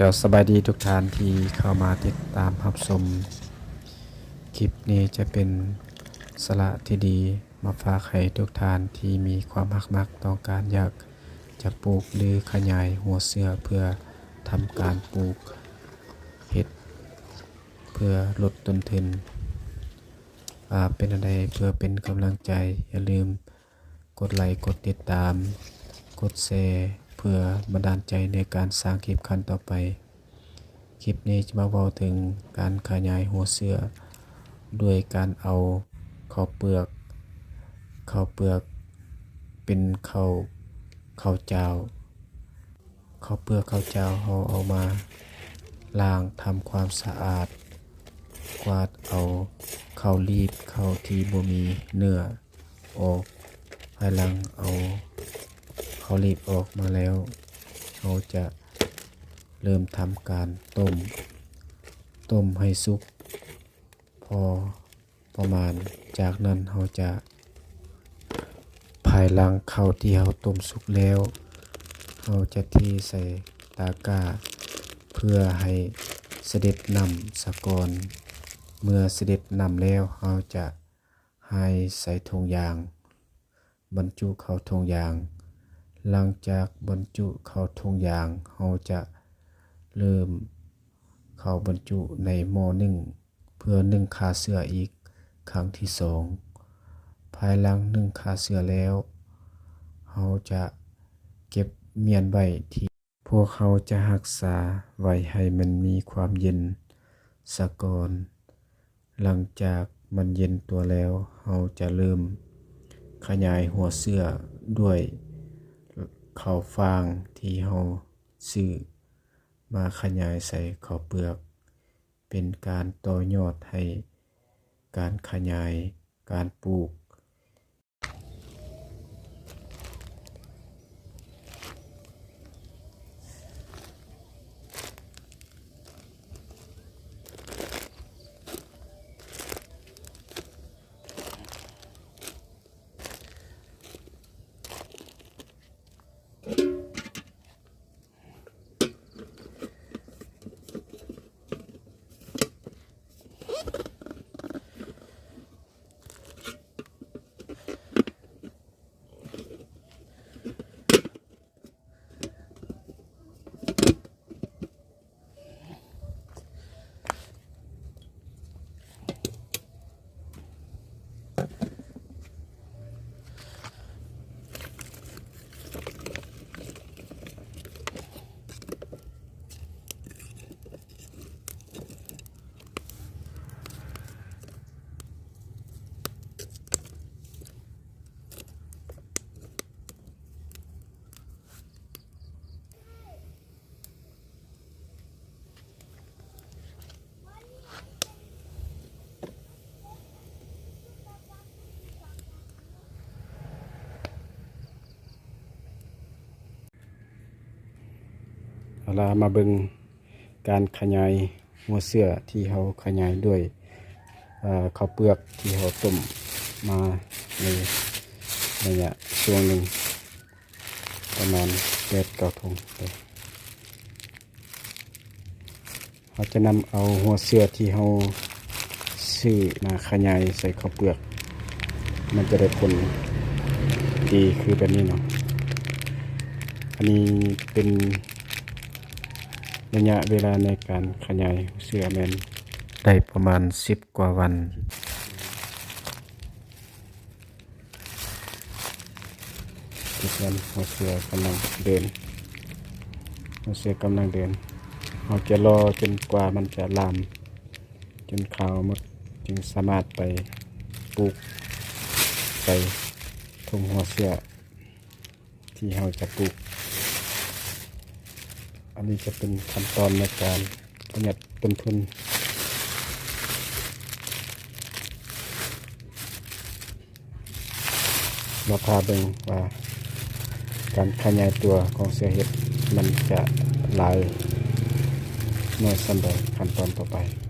จะสบายดีทุกท่านที่เข้ามาติดตามรับชมคลิปนี้จะเป็นสาระที่ดีมาฝากให้ทุกท่านที่มีความมักต้องการอยากจะปลูกหรือขยายหัวเสือเพื่อทำการปลูกเห็ดเพื่อลดต้นทุนเป็นอะไรเพื่อเป็นกำลังใจอย่าลืมกดไลค์กดติดตามกดแชร์เพื่อบันดาลใจในการสร้างคลิปขั้นต่อไปคลิปนี้จะมาเว้าถึงการขยายหัวเสือด้วยการเอาข้าวเปลือกเป็นข้าวเจ้าข้าวเปลือกข้าวเจ้าเอามาล้างทำความสะอาดกวาดเอาข้าวรีบข้าวที่บ่มีเนื้อออกภายหลังเอาข้าวรีบออกมาแล้วเราจะเริ่มทำการต้มให้สุกพอประมาณจากนั้นเราจะภายหลังข้าวที่เราต้มสุกแล้วเราจะเทใส่ตะกร้าเพื่อให้เสด็จน้ำสะก่อนเมื่อเสด็จน้ำแล้วเราจะให้ใส่ถุงยางบรรจุเข้าถุงยางหลังจากบรรจุเข้าถุงยางเราจะเริ่มเข้าบรรจุในหม้อนึ่งเพื่อนึ่งขาเสืออีกครั้งที่สองภายหลังนึ่งขาเสือแล้วเราจะเก็บเมียนไว้ที่พวกเขาจะรักษาไว้ให้มันมีความเย็นสะก่อนหลังจากมันเย็นตัวแล้วเราจะเริ่มขยายหัวเสือด้วยข้าวฟางที่เราซื้อมาขยายใส่ข้าวเปลือกเป็นการต่อยอดให้การขยายการปลูกเรามาเบิ่งการขยายหัวเสือที่เขาขยายด้วยข้าวเปลือกที่เขาต้มมาในระยะช่วงหนึ่งประมาณ8-9 ถุงเขาจะนำเอาหัวเสือที่เขาซื้อมาขยายใส่ข้าวเปลือกมันจะได้ผลดีคือแบบนี้เนาะอันนี้เป็นระยะเวลาในการขยายเสือแมนได้ประมาณ10 กว่าวันทุกวันหัวเสือกำลังเดินเราจะรอจนกว่ามันจะลามจนขาวหมดจึงสามารถไปปลูกใส่ถุงหัวเสือที่เราจะปลูกอันนี้จะเป็นขั้นตอนในการประหยัดต้นทุนมาพาเบิ่งว่าการขยายตัวของเสือเห็ดมันจะหลายน้อยสันใดขั้นตอนต่อไป